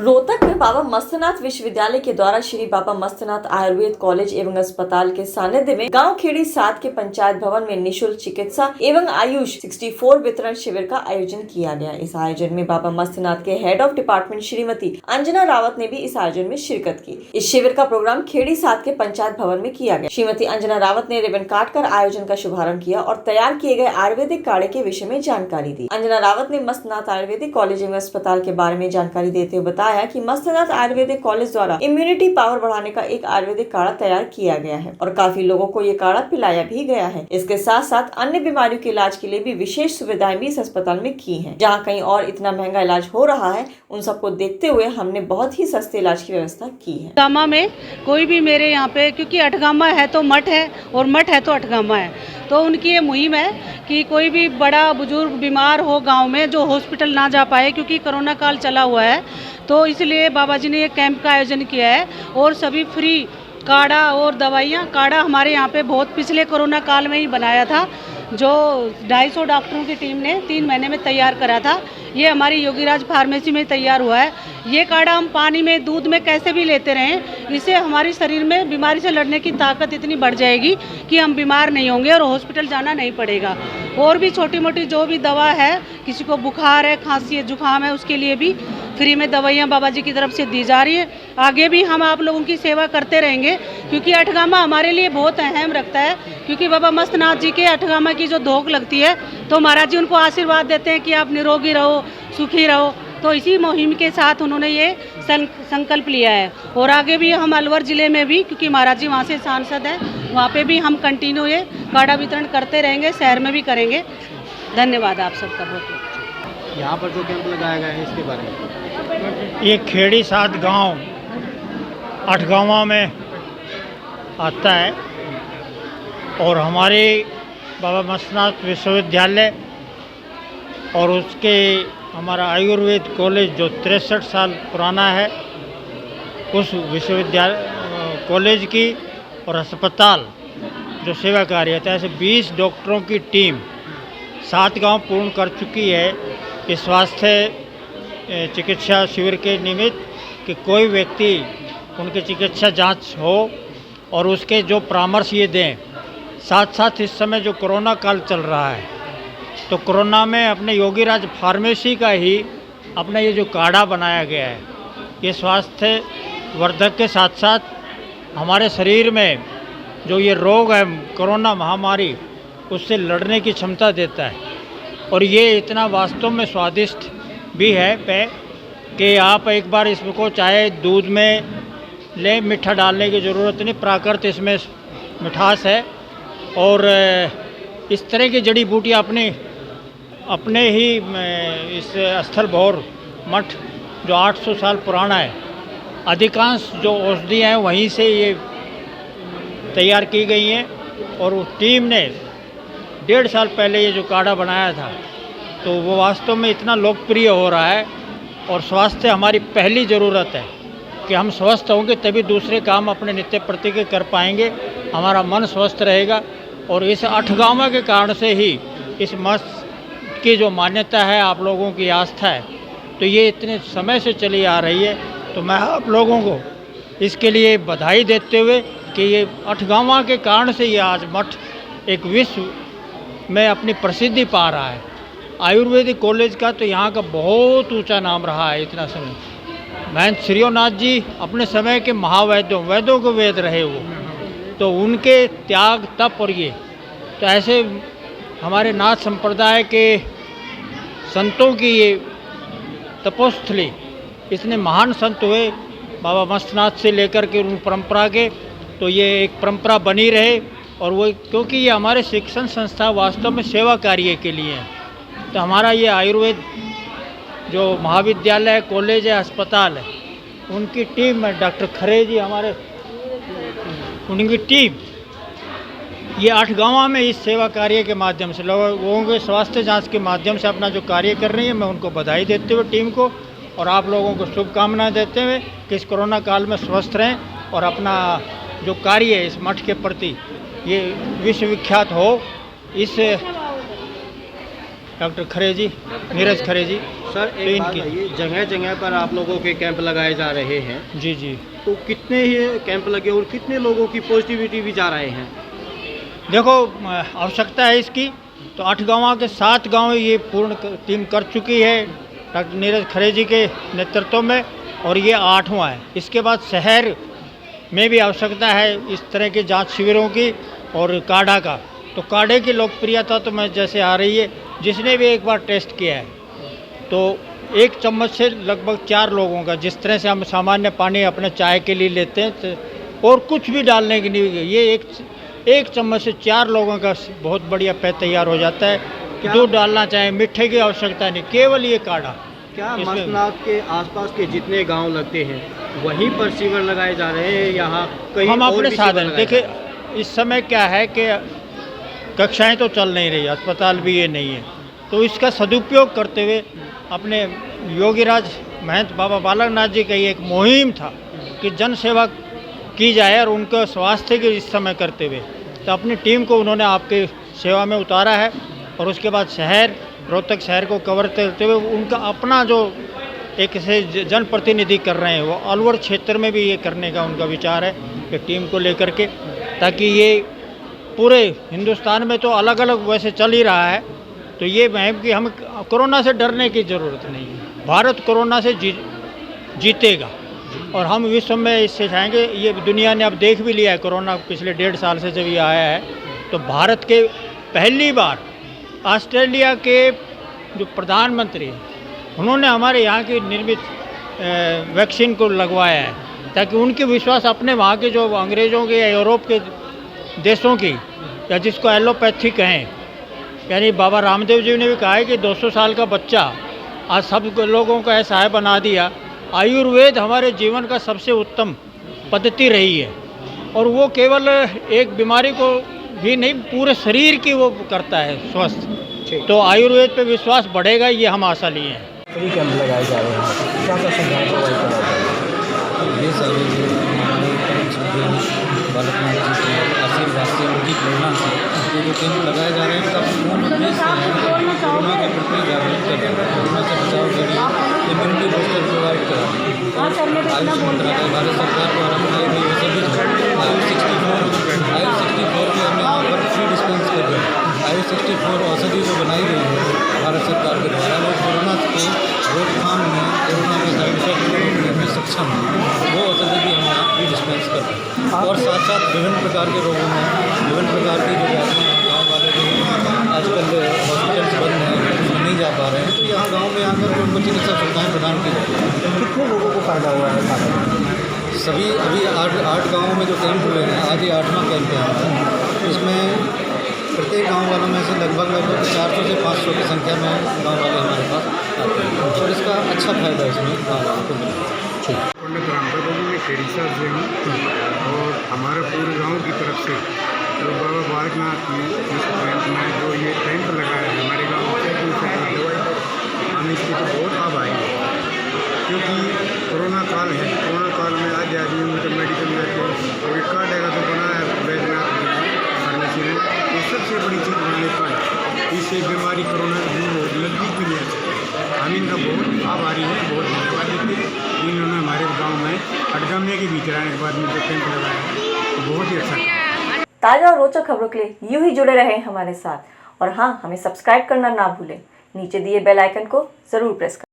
रोहतक में बाबा मस्तनाथ विश्वविद्यालय के द्वारा श्री बाबा मस्तनाथ आयुर्वेद कॉलेज एवं अस्पताल के सानिध्य में गांव खेड़ी 7 के पंचायत भवन में निशुल्क चिकित्सा एवं आयुष 64 वितरण शिविर का आयोजन किया गया। इस आयोजन में बाबा मस्तनाथ के head of department Shrimati Anjana Rawat ने भी इस आयोजन में शिरकत की। इस शिविर का प्रोग्राम खेड़ी 7 के पंचायत भवन में किया गया। श्रीमती अंजना रावत ने रिबन काट कर आयोजन का शुभारंभ किया और तैयार किए गए आयुर्वेदिक काढ़े के विषय में जानकारी दी। अंजना रावत ने मस्तनाथ आयुर्वेदिक कॉलेज एवं अस्पताल के बारे में जानकारी देते हुए बताया कि मस्तनाथ आयुर्वेदिक कॉलेज द्वारा इम्यूनिटी पावर बढ़ाने का एक आयुर्वेदिक काढ़ा तैयार किया गया है और काफी लोगों को ये काढ़ा पिलाया भी गया है। इसके साथ साथ अन्य बीमारियों के इलाज के लिए भी विशेष सुविधाएं भी इस अस्पताल में की हैं। जहां कहीं और इतना महंगा इलाज हो रहा है, उन सबको देखते हुए हमने बहुत ही सस्ते इलाज की व्यवस्था की है। गामा में कोई भी मेरे यहाँ पे, क्योंकि अठगामा है तो मठ है और मठ है तो अठगामा है, तो उनकी ये मुहिम है कि कोई भी बड़ा बुजुर्ग बीमार हो गांव में जो हॉस्पिटल ना जा पाए, क्योंकि कोरोना काल चला हुआ है, तो इसलिए बाबा जी ने ये कैंप का आयोजन किया है और सभी फ्री काढ़ा और दवाइयाँ। काढ़ा हमारे यहाँ पे बहुत पिछले कोरोना काल में ही बनाया था, जो 250 डॉक्टरों की टीम ने 3 महीने में तैयार करा था। ये हमारी योगीराज फार्मेसी में तैयार हुआ है। ये काढ़ा हम पानी में, दूध में कैसे भी लेते रहें, इससे हमारे शरीर में बीमारी से लड़ने की ताकत इतनी बढ़ जाएगी कि हम बीमार नहीं होंगे और हॉस्पिटल जाना नहीं पड़ेगा। और भी छोटी मोटी जो भी दवा है, किसी को बुखार है, खांसी है, जुकाम है, उसके लिए भी फ्री में दवाइयाँ बाबा जी की तरफ से दी जा रही है। आगे भी हम आप लोगों की सेवा करते रहेंगे, क्योंकि अठगामा हमारे लिए बहुत अहम रखता है। क्योंकि बाबा मस्तनाथ जी के अठगामा की जो धोख लगती है, तो महाराज जी उनको आशीर्वाद देते हैं कि आप निरोगी रहो, सुखी रहो। तो इसी मुहिम के साथ उन्होंने ये संकल्प लिया है। और आगे भी हम अलवर ज़िले में भी, क्योंकि महाराज जी वहाँ से सांसद हैं, वहाँ पे भी हम कंटिन्यू ये काढ़ा वितरण करते रहेंगे, शहर में भी करेंगे। धन्यवाद आप सबका बहुत। यहाँ पर जो कैंप लगाया गया है इसके बारे में, ये खेड़ी 7 गांव 8 गाँव में आता है और हमारे बाबा मस्तनाथ विश्वविद्यालय और उसके हमारा आयुर्वेद कॉलेज जो 63 साल पुराना है, उस विश्वविद्यालय कॉलेज की और अस्पताल जो सेवा कार्य है, ऐसे 20 डॉक्टरों की टीम 7 गांव पूर्ण कर चुकी है इस स्वास्थ्य चिकित्सा शिविर के निमित्त कि कोई व्यक्ति उनकी चिकित्सा जांच हो और उसके जो परामर्श ये दें। साथ साथ इस समय जो कोरोना काल चल रहा है, तो कोरोना में अपने योगीराज फार्मेसी का ही अपना ये जो काढ़ा बनाया गया है, ये स्वास्थ्य वर्धक के साथ साथ हमारे शरीर में जो ये रोग है कोरोना महामारी, उससे लड़ने की क्षमता देता है। और ये इतना वास्तव में स्वादिष्ट भी है कि आप एक बार इसको चाहे दूध में लें, मीठा डालने की ज़रूरत नहीं, प्राकृतिक इसमें मिठास है। और इस तरह की जड़ी बूटियाँ अपने ही इस स्थल भौर मठ जो 800 साल पुराना है, अधिकांश जो औषधियाँ हैं वहीं से ये तैयार की गई हैं। और उस टीम ने 1.5 साल पहले ये जो काढ़ा बनाया था, तो वो वास्तव में इतना लोकप्रिय हो रहा है। और स्वास्थ्य हमारी पहली ज़रूरत है कि हम स्वस्थ होंगे तभी दूसरे काम अपने नित्य प्रति के कर पाएंगे, हमारा मन स्वस्थ रहेगा। और इस अठगामा के कारण से ही इस मठ की जो मान्यता है, आप लोगों की आस्था है, तो ये इतने समय से चली आ रही है। तो मैं आप लोगों को इसके लिए बधाई देते हुए कि ये अठगामा के कारण से ये आज मठ एक विश्व में अपनी प्रसिद्धि पा रहा है। आयुर्वेदिक कॉलेज का तो यहाँ का बहुत ऊंचा नाम रहा है इतना समय। महंत श्रीनाथ जी अपने समय के वेदों को वेद रहे वो, तो उनके त्याग तप और ये तो ऐसे हमारे नाथ संप्रदाय के संतों की ये तपोस्थली, इतने महान संत हुए बाबा मस्तनाथ से लेकर के उन परंपरा के, तो ये एक परंपरा बनी रहे। और वो क्योंकि ये हमारे शिक्षण संस्था वास्तव में सेवा कार्य के लिए है, तो हमारा ये आयुर्वेद जो महाविद्यालय, कॉलेज है, अस्पताल है, उनकी टीम है, डॉक्टर खरे जी हमारे, उनकी टीम ये 8 गाँव में इस सेवा कार्य के माध्यम से लोगों के स्वास्थ्य जांच के माध्यम से अपना जो कार्य कर रही है, मैं उनको बधाई देते हुए टीम को और आप लोगों को शुभकामनाएं देते हुए कि इस कोरोना काल में स्वस्थ रहें और अपना जो कार्य है इस मठ के प्रति ये विश्वविख्यात हो। इस डॉक्टर खरेजी, नीरज खरेजी। सर तो एक बात इनकी- बताइए, जगह जगह पर आप लोगों के कैंप लगाए जा रहे हैं, जी जी। तो कितने ही कैंप लगे और कितने लोगों की पॉजिटिविटी भी जा रहे हैं? देखो आवश्यकता है इसकी, तो 8 गाँव के 7 गांव ये पूर्ण टीम कर चुकी है डॉक्टर नीरज खरेजी के नेतृत्व में, और ये 8वां है। इसके बाद शहर में भी आवश्यकता है इस तरह के जांच शिविरों की और काढ़ा का। तो काढ़े की लोकप्रियता तो मैं जैसे आ रही है, जिसने भी एक बार टेस्ट किया है तो 1 चम्मच से लगभग 4 लोगों का, जिस तरह से हम सामान्य पानी अपने चाय के लिए लेते हैं तो और कुछ भी डालने की नहीं, ये एक चम्मच से 4 लोगों का बहुत बढ़िया पेय तैयार हो जाता है। दूध डालना चाहे, मीठे की आवश्यकता नहीं, केवल ये काढ़ा। क्या इसमें- मसनात के आसपास के जितने गांव लगते हैं वहीं पर शिविर लगाए जा रहे हैं, यहाँ कहीं हम और अपने भी शिविर साधन लगाए देखिए, जा रहे हैं? इस समय क्या है कि कक्षाएं तो चल नहीं रही, अस्पताल भी ये नहीं है, तो इसका सदुपयोग करते हुए अपने योगीराज महंत बाबा बालकनाथ जी का ये एक मुहिम था कि जन सेवा की जाए और उनका स्वास्थ्य के इस समय करते हुए, तो अपनी टीम को उन्होंने आपके सेवा में उतारा है। और उसके बाद शहर रोहतक शहर को कवर करते हुए उनका अपना जो एक से जनप्रतिनिधि कर रहे हैं, वो अलवर क्षेत्र में भी ये करने का उनका विचार है कि टीम को लेकर के, ताकि ये पूरे हिंदुस्तान में तो अलग अलग वैसे चल ही रहा है, तो ये महम कि हम कोरोना से डरने की ज़रूरत नहीं है। भारत कोरोना से जीतेगा और हम विश्व में इससे चाहेंगे। ये दुनिया ने अब देख भी लिया है, कोरोना पिछले 1.5 साल से जब ये आया है, तो भारत के पहली बार ऑस्ट्रेलिया के जो प्रधानमंत्री हैं उन्होंने हमारे यहाँ की निर्मित वैक्सीन को लगवाया है, ताकि उनकी विश्वास अपने वहाँ के जो अंग्रेज़ों के या यूरोप के देशों की, या जिसको एलोपैथी कहें, यानी बाबा रामदेव जी ने भी कहा है कि 200 साल का बच्चा आज सब लोगों को ऐसा है बना दिया। आयुर्वेद हमारे जीवन का सबसे उत्तम पद्धति रही है, और वो केवल एक बीमारी को भी नहीं, पूरे शरीर की वो करता है स्वस्थ। तो आयुर्वेद पे विश्वास बढ़ेगा, ये हम आशा लिए हैं। फ्री कैंप लगाए जा रहे हैं, क्या क्या सुविधाएं प्रोवाइड कर रहे हैं? ये सारे जो हमारे परम श्रद्धेय बालकनाथ जी के आशीर्वाद से, उनकी प्रेरणा से ये जो कैंप लगाए जा रहे हैं, उसका पूर्ण उद्देश्य है कोरोना के प्रति जागरूक करना, कोरोना से बचाव के लिए इम्यूनिटी बूस्टर प्रोवाइड कराना। आयुष मंत्रालय भारत सरकार द्वारा बनाई गई औषधि आयुष 64 की हमने यहाँ पर फ्री डिस्पेंस कर दी। आयुष 64 औषधि जो बनाई गई है भारत सरकार के द्वारा, वो कोरोना के रोकथाम में, कोरोना के साइड इफेक्ट में सक्षम है, वो औषधि भी हम यहाँ फ्री डिस्पेंस कर रहे हैं। और साथ साथ विभिन्न प्रकार के रोगों में विभिन्न प्रकार की जो गाँव वाले जो आजकल हॉस्पिटल्स बंद हैं, उसमें नहीं जा पा रहे हैं, तो यहाँ गाँव में आकर उनको चिकित्सा सुविधाएँ प्रदान की जाती हैं। कितने लोगों को फ़ायदा हुआ है खाना? सभी अभी 8 गाँवों में जो कैंप हुए हैं, आज ये 8वां कैंप है हमारा। इसमें प्रत्येक गांव वालों में से लगभग 400 से 500 की संख्या में गांव वाले हमारे पास आते हैं, और इसका अच्छा फायदा इसमें गाँव वालों को मिलता है। पंडित रामप्रभु में खेड़ी साहब से हूँ, और हमारे पूरे गांव की तरफ से तो बाबा बालकनाथ ने इस कैंप में जो ये कैंप लगाया है हमारे गांव में, हम इसके तो बहुत आभारी हैं, क्योंकि कोरोना काल है। कोरोना काल में आज आदमी मतलब मेडिकल में और एक कार्ड आएगा तो बनाया वैद्यनाथ फार्मेसी ने, ये सबसे बड़ी चीज़ बनाने कार्ड, इससे बीमारी कोरोना दूर हो लगी भी नहीं। हम इनका बहुत आभारी हैं, बहुत धन्यवाद देते हैं। इन्होंने हमारे गांव में अटगम्य के बीच रहने के बाद में जो कैंप लगाया है तो बहुत ही अच्छा। ताजा और रोचक खबरों के लिए यूं ही जुड़े रहें हमारे साथ, और हाँ, हमें सब्सक्राइब करना ना भूलें। नीचे दिए बेल आइकन को जरूर प्रेस करें।